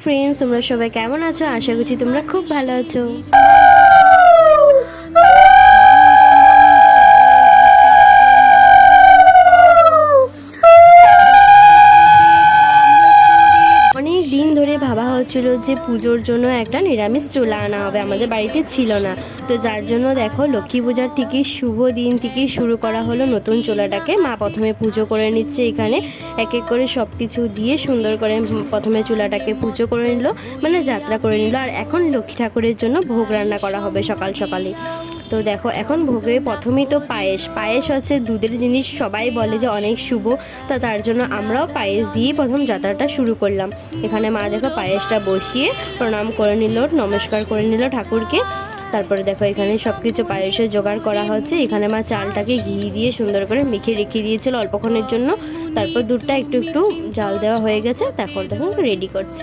Friends, তোমরা সবাই কেমন আছো? আশা করছি তোমরা খুব ভালো আছো। অনেক দিন ধরে ভাবা হচ্ছিল যে পুজোর জন্য একটা নিরামিষ চুলা আনা হবে, আমাদের বাড়িতে ছিল না। তো যার জন্য দেখো, লক্ষ্মী পূজার থেকে শুভ দিন থেকেই শুরু করা হলো নতুন চুলাটাকে। মা প্রথমে পুজো করে নিচ্ছে, এখানে এক এক করে সব কিছু দিয়ে সুন্দর করে প্রথমে চুলাটাকে পুজো করে নিল, মানে যাত্রা করে নিল। আর এখন লক্ষ্মী ঠাকুরের জন্য ভোগ রান্না করা হবে সকাল সকালে। তো দেখো, এখন ভোগে প্রথমেই তো পায়েস হচ্ছে দুধের জিনিস, সবাই বলে যে অনেক শুভ। তো তার জন্য আমরাও পায়েস দিয়েই প্রথম যাত্রাটা শুরু করলাম। এখানে মা দেখো পায়েসটা বসিয়ে প্রণাম করে নিল, নমস্কার করে নিল ঠাকুরকে। তারপরে দেখো এখানে সব কিছু পায়েসের জোগাড় করা হচ্ছে। এখানে মা চালটাকে ঘি দিয়ে সুন্দর করে মেখে রেখে দিয়েছিল অল্পক্ষণের জন্য। তারপর দুধটা একটু একটু জাল দেওয়া হয়ে গেছে, তারপর দেখো রেডি করছে।